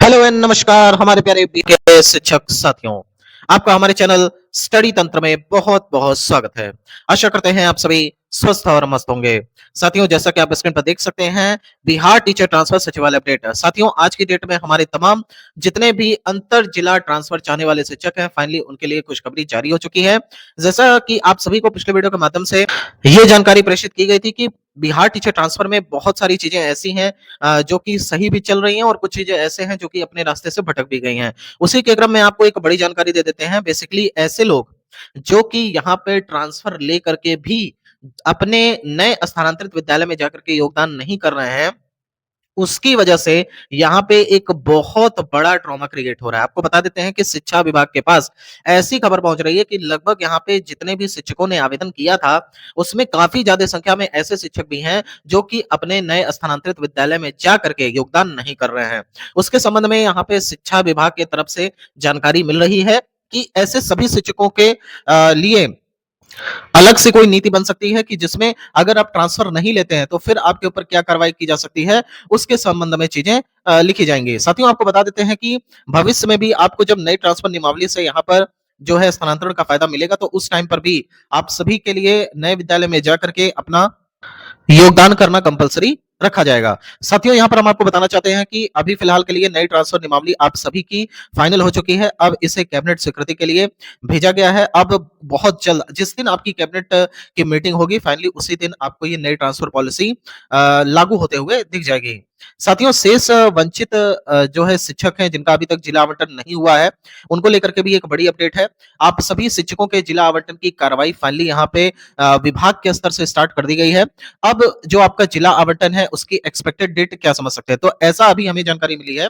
Hello and नमस्कार हमारे प्यारे बीके शिक्षक साथियों। आपका हमारे चैनल स्टडी तंत्र में बहुत बहुत स्वागत है। आशा करते हैं आप सभी स्वस्थ और मस्त होंगे। साथियों, जैसा कि आप स्क्रीन पर देख सकते हैं, बिहार टीचर ट्रांसफर सचिवालय अपडेट। साथियों, आज की डेट में हमारे तमाम जितने भी अंतर जिला ट्रांसफर चाहने वाले शिक्षक हैं, फाइनली उनके लिए खुशखबरी जारी हो चुकी है। जैसा कि आप सभी को पिछले वीडियो के माध्यम से ये जानकारी प्रेषित की गई थी कि बिहार टीचर ट्रांसफर में बहुत सारी चीजें ऐसी हैं जो कि सही भी चल रही हैं और कुछ चीजें ऐसे हैं जो कि अपने रास्ते से भटक भी गई हैं। उसी के क्रम में आपको एक बड़ी जानकारी दे देते हैं। बेसिकली ऐसे लोग जो कि यहाँ पे ट्रांसफर लेकर के भी अपने नए स्थानांतरित विद्यालय में जाकर के योगदान नहीं कर रहे हैं, उसकी वजह से यहाँ पे एक बहुत बड़ा ट्रॉमा क्रिएट हो रहा है। आपको बता देते हैं कि शिक्षा विभाग के पास ऐसी खबर पहुंच रही है कि लगभग यहाँ पे जितने भी शिक्षकों ने आवेदन किया था, उसमें काफी ज्यादा संख्या में ऐसे शिक्षक भी हैं जो कि अपने नए स्थानांतरित विद्यालय में जा करके योगदान नहीं कर रहे हैं। उसके संबंध में यहाँ पे शिक्षा विभाग की तरफ से जानकारी मिल रही है कि ऐसे सभी शिक्षकों के लिए अलग से कोई नीति बन सकती है कि जिसमें अगर आप ट्रांसफर नहीं लेते हैं तो फिर आपके ऊपर क्या कार्रवाई की जा सकती है, उसके संबंध में चीजें लिखी जाएंगी। साथियों, आपको बता देते हैं कि भविष्य में भी आपको जब नई ट्रांसफर नियमावली से यहाँ पर जो है स्थानांतरण का फायदा मिलेगा, तो उस टाइम पर भी आप सभी के लिए नए विद्यालय में जाकर के अपना योगदान करना कंपलसरी रखा जाएगा। साथियों, यहाँ पर हम आपको बताना चाहते हैं कि अभी फिलहाल के लिए नई ट्रांसफर नियमावली आप सभी की फाइनल हो चुकी है। अब इसे कैबिनेट स्वीकृति के लिए भेजा गया है। अब बहुत जल्द जिस दिन आपकी कैबिनेट की मीटिंग होगी, फाइनली उसी दिन आपको ये नई ट्रांसफर पॉलिसी लागू होते हुए दिख जाएगी। साथियों, शेष वंचित जो है शिक्षक हैं जिनका अभी तक जिला आवंटन नहीं हुआ है, उनको लेकर के भी एक बड़ी अपडेट है। आप सभी शिक्षकों के जिला आवंटन की कार्रवाई फाइनली यहाँ पे विभाग के स्तर से स्टार्ट कर दी गई है। अब जो आपका जिला आवंटन है उसकी एक्सपेक्टेड डेट क्या समझ सकते हैं, तो ऐसा अभी हमें जानकारी मिली है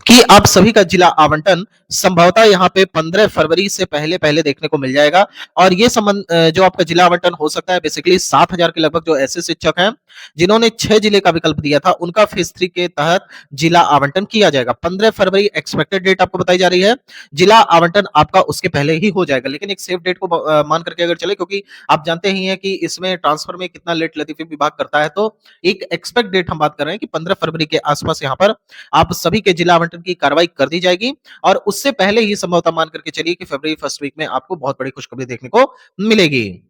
कि आप सभी का जिला आवंटन संभवतः यहाँ पे 15 फरवरी से पहले पहले देखने को मिल जाएगा। और ये संबंध जो आपका जिला आवंटन हो सकता है, बेसिकली 7,000 के लगभग जो ऐसे शिक्षक हैं जिन्होंने 6 जिले का विकल्प दिया था, उनका फेज 3 के तहत जिला आवंटन किया जाएगा। 15 फरवरी एक्सपेक्टेड डेट आपको बताई जा रही है। जिला आवंटन आपका उसके पहले ही हो जाएगा, लेकिन एक सेफ डेट को मान करके अगर चले, क्योंकि आप जानते ही हैं कि इसमें ट्रांसफर में कितना लेट लतीफी विभाग करता है, तो एक एक्सपेक्ट डेट हम बात कर रहे हैं कि 15 फरवरी के आसपास यहाँ पर आप सभी के जिला आवंटन की कार्रवाई कर दी जाएगी। और उससे पहले ही संभवतः मान करके चलिए कि फरवरी फर्स्ट वीक में आपको बहुत बड़ी खुशखबरी देखने को मिलेगी।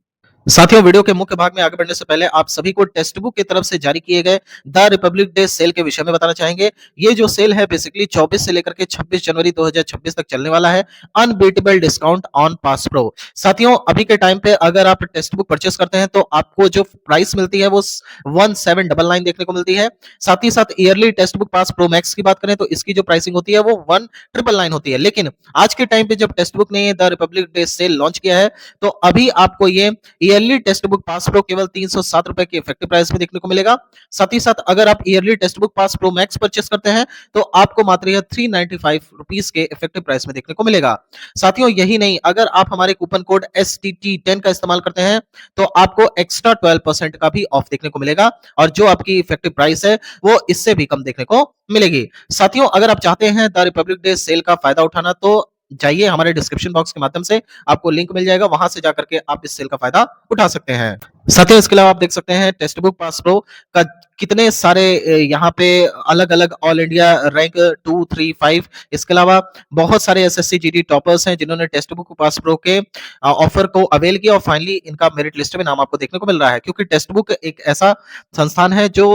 साथियों, वीडियो के मुख्य भाग में आगे बढ़ने से पहले आप सभी को टेक्स्ट बुक की तरफ से जारी किए गए द रिपब्लिक डे सेल के विषय में बताना चाहेंगे। ये जो सेल है बेसिकली 24 से लेकर के 26 जनवरी 2026 तक चलने वाला है। Unbeatable discount on pass pro. साथियों, अभी के टाइम पे अगर आप टेक्स्ट बुक परचेस करते हैं तो आपको जो प्राइस मिलती है वो 1799 देखने को मिलती है। साथ ही साथ yearly text book pass pro max की बात करें तो इसकी जो प्राइसिंग होती है वो 1999 होती है। लेकिन आज के टाइम पे जब टेक्स्ट बुक ने the republic day sale launch किया है, तो अभी आपको ये early text book pass pro केवल 307 रुपए की इफेक्टिव प्राइस में देखने को मिलेगा। साथ ही साथ अगर आप yearly text book pass pro max purchase करते हैं तो आपको मात्र यह 395 रुपीस के इफेक्टिव प्राइस में देखने को मिलेगा। साथियों, यही नहीं, अगर आप हमारे कूपन कोड STT10 का इस्तेमाल करते हैं तो आपको एक्स्ट्रा 12% का भी ऑफ देखने को मिलेगा, और जो आपकी इफेक्टिव प्राइस है वो इससे भी कम देखने को मिलेगी। साथियों, अगर आप चाहते हैं द रिपब्लिक डे सेल का फायदा उठाना तो जाइए हमारे डिस्क्रिप्शन बॉक्स के माध्यम से, आपको लिंक मिल जाएगा, वहां से जाकर के आप इस सेल का फायदा उठा सकते हैं। साथियों, इसके अलावा आप देख सकते हैं टेक्स्ट बुक पास प्रो का कितने सारे यहाँ पे अलग अलग ऑल इंडिया रैंक 2, 3, 5, इसके अलावा बहुत सारे एसएससी जीडी टॉपर्स हैं जिन्होंने टेक्स्ट बुक पास प्रो के ऑफर को अवेल किया और फाइनली इनका मेरिट लिस्ट में नाम आपको देखने को मिल रहा है। क्योंकि टेक्स्ट बुक एक ऐसा संस्थान है जो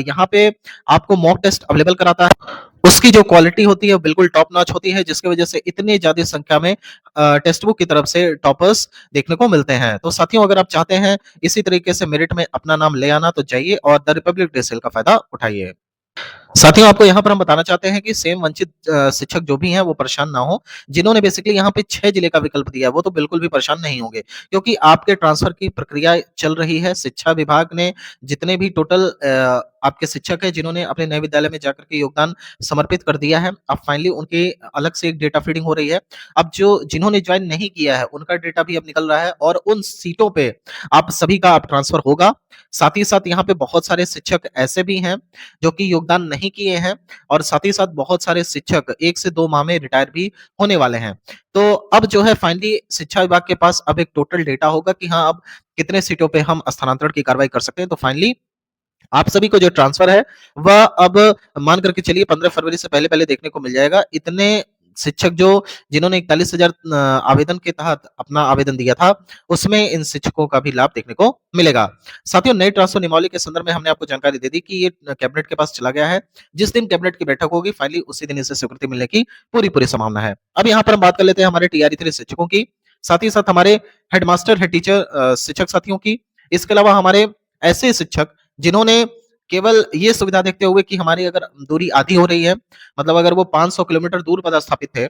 यहाँ पे आपको मॉक टेस्ट अवेलेबल कराता है। उसकी जो क्वालिटी होती है बिल्कुल टॉप नॉच होती है, जिसकी वजह से इतनी ज्यादा संख्या में टेक्स्ट बुक की तरफ से टॉपर्स देखने को मिलते हैं। तो साथियों, अगर आप चाहते हैं इसी तरीके से मेरिट में अपना नाम ले आना तो जाइए और द रिपब्लिक डे सेल का फायदा उठाइए। साथियों, आपको यहाँ पर हम बताना चाहते हैं कि सेम वंचित शिक्षक जो भी हैं वो परेशान ना हो। जिन्होंने बेसिकली यहाँ पे 6 जिले का विकल्प दिया है वो तो बिल्कुल भी परेशान नहीं होंगे, क्योंकि आपके ट्रांसफर की प्रक्रिया चल रही है। शिक्षा विभाग ने जितने भी टोटल आपके शिक्षक हैं जिन्होंने अपने नए विद्यालय में जाकर के योगदान समर्पित कर दिया है, अब फाइनली उनके अलग से एक डेटा फीडिंग हो रही है। अब जो जिन्होंने ज्वाइन नहीं किया है उनका डेटा भी अब निकल रहा है और उन सीटों पे आप सभी का अब ट्रांसफर होगा। साथ ही साथ यहाँ पे बहुत सारे शिक्षक ऐसे भी हैं जो कि योगदान नहीं किए हैं, और साथ ही साथ बहुत सारे शिक्षक 1 से 2 माह में रिटायर भी होने वाले हैं। तो अब जो है फाइनली शिक्षा विभाग के पास अब एक टोटल डेटा होगा कि हाँ, अब कितने सीटों पे हम स्थानांतरण की कार्रवाई कर सकते हैं। तो फाइनली आप सभी को जो ट्रांसफर है वह अब मान करके चलिए 15 फरवरी से पहले-पहले देखने को मिल जाएगा। इतने शिक्षक जो जिन्होंने 41,000 आवेदन के तहत अपना आवेदन दिया था, उसमें इन शिक्षकों का भी लाभ देखने को मिलेगा। साथियों, नई ट्रांसफर नियमावली के संदर्भ में हमने आपको जानकारी दे दी कि ये कैबिनेट के पास चला गया है। जिस दिन कैबिनेट की बैठक होगी फाइनली उसी दिन इसे स्वीकृति मिलने की पूरी-पूरी संभावना है। अब यहाँ पर हम बात कर लेते हैं हमारे टीआरई 3 शिक्षकों की, साथ ही साथ हमारे हेडमास्टर, हेड टीचर शिक्षक साथियों की। इसके अलावा हमारे ऐसे शिक्षक जिन्होंने केवल ये सुविधा देखते हुए कि हमारी अगर दूरी आधी हो रही है, मतलब अगर वो 500 किलोमीटर दूर पदस्थापित थे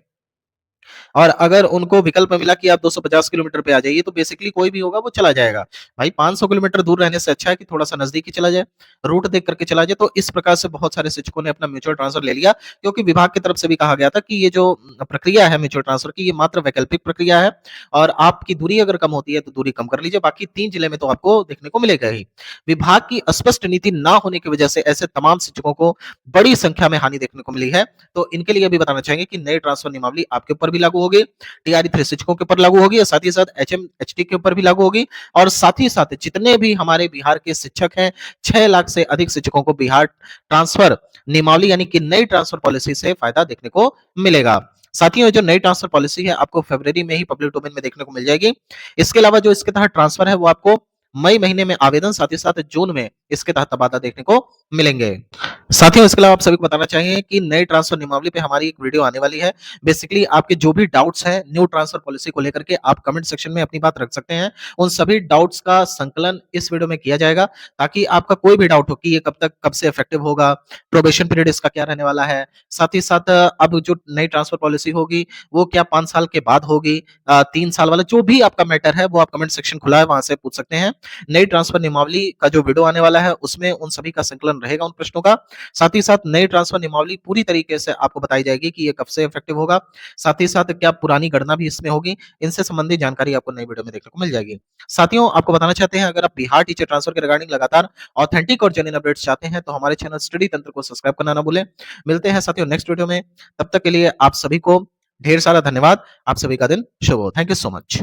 और अगर उनको विकल्प मिला कि आप 250 किलोमीटर पे आ जाइए, तो बेसिकली कोई भी होगा वो चला जाएगा। भाई 500 किलोमीटर दूर रहने से अच्छा है कि थोड़ा-सा नज़दीक ही चला जाए, रूट देख कर के चला जाए। तो इस प्रकार से बहुत सारे शिक्षकों ने अपना म्यूचुअल ट्रांसफर ले लिया, क्योंकि विभाग की तरफ से भी कहा गया था कि ये जो प्रक्रिया है म्यूचुअल ट्रांसफर की, ये मात्र वैकल्पिक प्रक्रिया है और आपकी दूरी अगर कम होती है, तो दूरी कम कर लीजिए, बाकी 3 जिले में तो आपको देखने को मिलेगा ही। विभाग की स्पष्ट नीति ना होने की वजह से ऐसे तमाम शिक्षकों को बड़ी संख्या में हानि देखने को मिली है। तो इनके लिए भी बताना चाहेंगे कि नई ट्रांसफर नियमावली आपके ऊपर भी लागू होगी, टीआरई 3 शिक्षकों के ऊपर लागू होगी और साथ ही साथ एचएमएचटी के ऊपर भी लागू होगी और साथ ही साथ जितने भी हमारे बिहार के शिक्षक हैं, 6 लाख से अधिक शिक्षकों को बिहार ट्रांसफर नियमावली यानी कि नई ट्रांसफर पॉलिसी से फायदा देखने को मिलेगा। साथियों, ये जो नई ट्रांसफर पॉलिसी है आपको फरवरी में ही पब्लिक डोमेन में देखने को मिल जाएगी। इसके अलावा जो इसके तहत ट्रांसफर है वो आपको मई महीने में आवेदन, साथ ही साथ जून में इसके तहत तबादला देखने को मिलेंगे। साथियों, इसके अलावा आप सभी को बताना चाहिए कि नई ट्रांसफर नियमावली पे हमारी एक वीडियो आने वाली है। बेसिकली आपके जो भी डाउट्स हैं न्यू ट्रांसफर पॉलिसी को लेकर के आप कमेंट सेक्शन में अपनी बात रख सकते हैं। उन सभी डाउट्स का संकलन इस वीडियो में किया जाएगा, ताकि आपका कोई भी डाउट हो कि ये कब तक कब से इफेक्टिव होगा, प्रोबेशन पीरियड इसका क्या रहने वाला है, साथ ही साथ अब जो नई ट्रांसफर पॉलिसी होगी वो क्या 5 साल के बाद होगी, 3 साल वाला जो भी आपका मैटर है वो आप कमेंट सेक्शन खुला है, वहां से पूछ सकते हैं। नई ट्रांसफर नियमावली का जो वीडियो आने वाला है उसमें उन सभी का संकलन रहेगा उन प्रश्नों का। साथ ही साथ नई ट्रांसफर नियमावली पूरी तरीके से आपको बताई जाएगी कि ये कब से इफेक्टिव होगा, साथ ही साथ क्या पुरानी गणना भी इसमें होगी, इनसे संबंधित जानकारी आपको नई वीडियो में देखने को मिल जाएगी। साथियों, आपको बताना चाहते हैं अगर आप बिहार टीचर ट्रांसफर के रिगार्डिंग लगातार ऑथेंटिक और जेन्युइन अपडेट्स चाहते हैं तो हमारे चैनल स्टडी तंत्र को सब्सक्राइब करना ना भूलें। मिलते हैं साथियों नेक्स्ट वीडियो में, तब तक के लिए आप सभी को ढेर सारा धन्यवाद। आप सभी का दिन शुभ हो। Thank you so much.